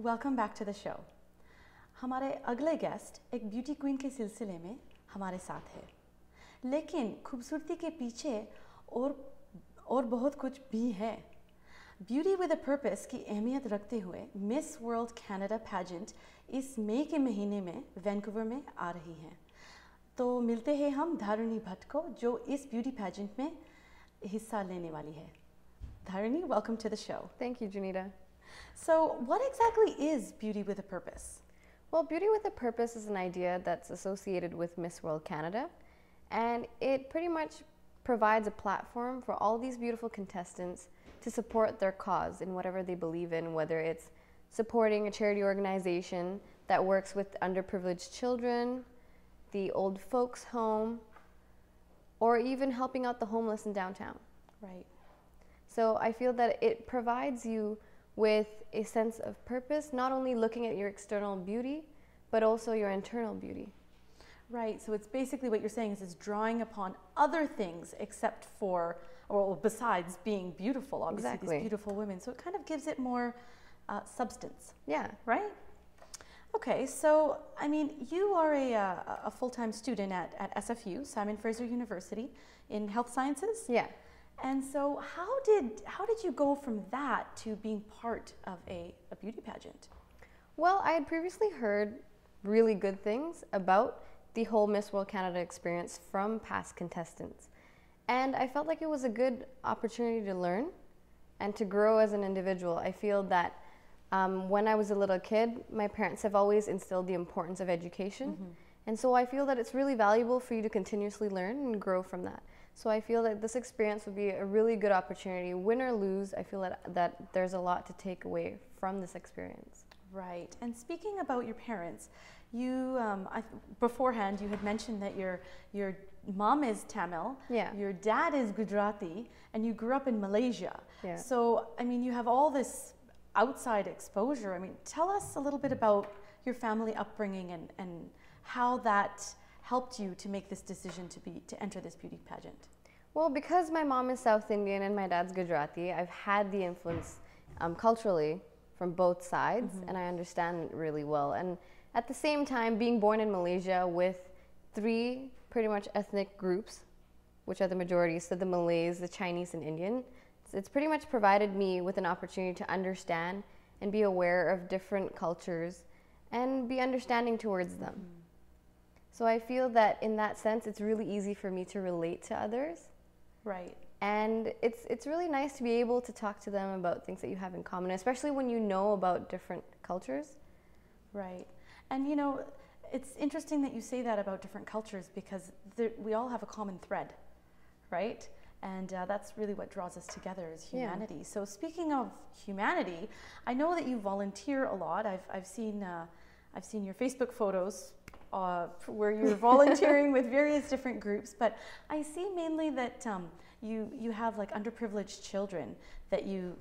Welcome back to the show. हमारे अगले guest एक ब्यूटी क्वीन के सिलसिले में हमारे साथ है, लेकिन खूबसूरती के पीछे और बहुत कुछ भी है। ब्यूटी विद अ पर्पस की अहमियत रखते हुए मिस वर्ल्ड कनाडा पैजेंट इस मई के महीने में वैंकूवर में आ रही हैं। तो मिलते हैं हम धारिणी भट्ट को, जो इस ब्यूटी पैजेंट में हिस्सा लेने वाली है। Dharinee, welcome to the show. Thank you, Janita. So, what exactly is Beauty with a Purpose? Well, Beauty with a Purpose is an idea that's associated with Miss World Canada, and it pretty much provides a platform for all these beautiful contestants to support their cause in whatever they believe in, whether it's supporting a charity organization that works with underprivileged children, the old folks' home, or even helping out the homeless in downtown. Right. So I feel that it provides you with a sense of purpose, not only looking at your external beauty, but also your internal beauty. Right, so it's basically what you're saying is it's drawing upon other things except for, or besides being beautiful, obviously, Exactly. these beautiful women. So it kind of gives it more substance. Yeah. Right? Okay, so, I mean, you are a full-time student at SFU, Simon Fraser University, in health sciences? Yeah. And so how did you go from that to being part of a beauty pageant? Well, I had previously heard really good things about the whole Miss World Canada experience from past contestants. And I felt like it was a good opportunity to learn and to grow as an individual. I feel that when I was a little kid, my parents have always instilled the importance of education. Mm-hmm. And so I feel that it's really valuable for you to continuously learn and grow from that. So I feel that this experience would be a really good opportunity. Win or lose, I feel that there's a lot to take away from this experience. Right. And speaking about your parents, you beforehand you had mentioned that your mom is Tamil, Yeah. your dad is Gujarati, and you grew up in Malaysia. Yeah. So, I mean, you have all this outside exposure. I mean, tell us a little bit about your family upbringing and how that helped you to make this decision to enter this beauty pageant. Well, because my mom is South Indian and my dad's Gujarati, I've had the influence culturally from both sides, mm-hmm. and I understand it really well. And at the same time, being born in Malaysia with 3 pretty much ethnic groups, which are the majority, so the Malays, the Chinese, and Indian, it's pretty much provided me with an opportunity to understand and be aware of different cultures and be understanding towards them. Mm-hmm. So I feel that in that sense, it's really easy for me to relate to others. Right. And it's really nice to be able to talk to them about things that you have in common, especially when you know about different cultures. Right. And you know, it's interesting that you say that about different cultures because we all have a common thread, right? And that's really what draws us together is humanity. Yeah. So speaking of humanity, I know that you volunteer a lot. I've seen your Facebook photos where you're volunteering with various different groups, but I see mainly that you have like underprivileged children that you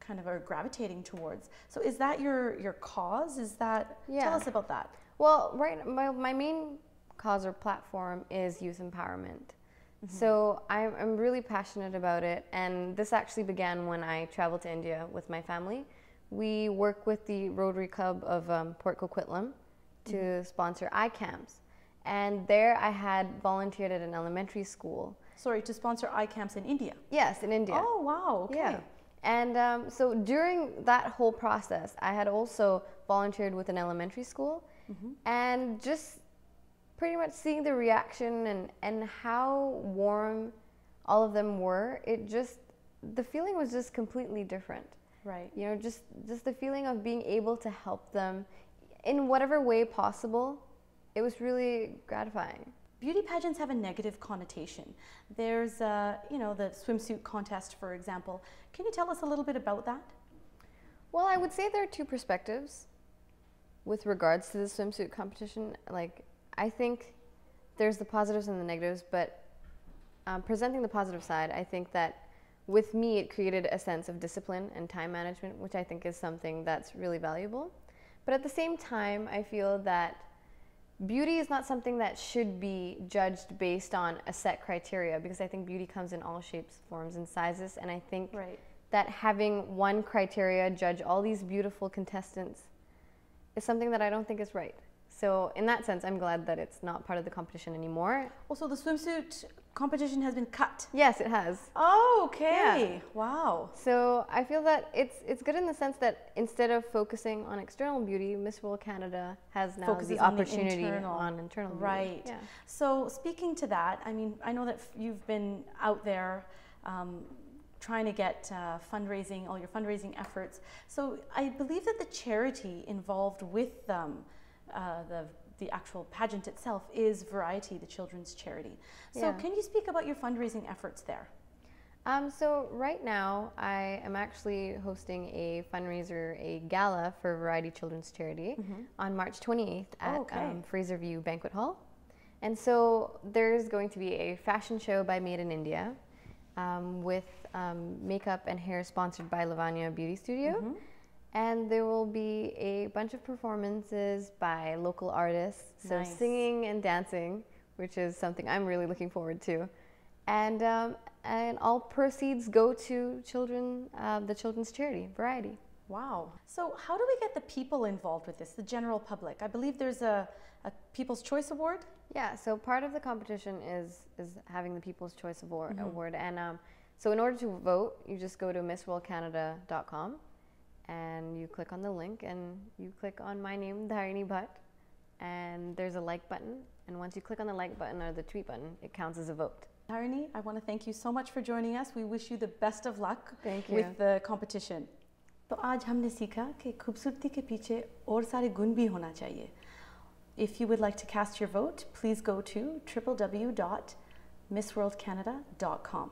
kind of are gravitating towards. So is that your cause? Is that Tell us about that. Well, right, my main cause or platform is youth empowerment. Mm-hmm. So I'm really passionate about it, and this actually began when I traveled to India with my family. We work with the Rotary Club of Port Coquitlam to mm-hmm. sponsor iCamps. And there I had volunteered at an elementary school. Sorry, to sponsor iCamps in India? Yes, in India. Oh, wow, okay. Yeah. And so during that whole process, I had also volunteered with an elementary school. Mm-hmm. And just pretty much seeing the reaction and how warm all of them were, the feeling was just completely different. Right. You know, just the feeling of being able to help them in whatever way possible, it was really gratifying. Beauty pageants have a negative connotation. There's, the swimsuit contest, for example. Can you tell us a little bit about that? Well, I would say there are 2 perspectives with regards to the swimsuit competition. Like, I think there's the positives and the negatives, but presenting the positive side, I think that with me, it created a sense of discipline and time management, which I think is something that's really valuable. But at the same time, I feel that beauty is not something that should be judged based on a set criteria, because I think beauty comes in all shapes, forms, and sizes, and I think that having one criteria judge all these beautiful contestants is something that I don't think is right. So in that sense, I'm glad that it's not part of the competition anymore. Also, the swimsuit competition has been cut. Yes, it has. Oh, okay. Yeah. Wow. So I feel that it's good in the sense that instead of focusing on external beauty, Miss World Canada has now Focuses the on the opportunity internal. on internal beauty. Right. Yeah. So speaking to that, I mean, I know that you've been out there trying to get fundraising, all your fundraising efforts. So I believe that the charity involved with the actual pageant itself is Variety, the children's charity. So Yeah. can you speak about your fundraising efforts there? So right now, I am actually hosting a fundraiser, a gala for Variety Children's Charity on March 28th at Fraser View Banquet Hall. And so there's going to be a fashion show by Made in India with makeup and hair sponsored by Lavanya Beauty Studio. And there will be a bunch of performances by local artists, so Nice. singing and dancing, which is something I'm really looking forward to. And all proceeds go to children, the children's charity, Variety. Wow. So how do we get the people involved with this, the general public? I believe there's a People's Choice Award. Yeah, so part of the competition is having the People's Choice Award. And so in order to vote, you just go to missworldcanada.com and you click on the link and you click on my name, Dharinee Bhatt, and there's a like button. And once you click on the like button or the tweet button, it counts as a vote. Dharinee, I want to thank you so much for joining us. We wish you the best of luck Thank you. with the competition. तो आज हमने सीखा कि खूबसूरती के पीछे और सारे गुण भी होना चाहिए. If you would like to cast your vote, please go to www.missworldcanada.com.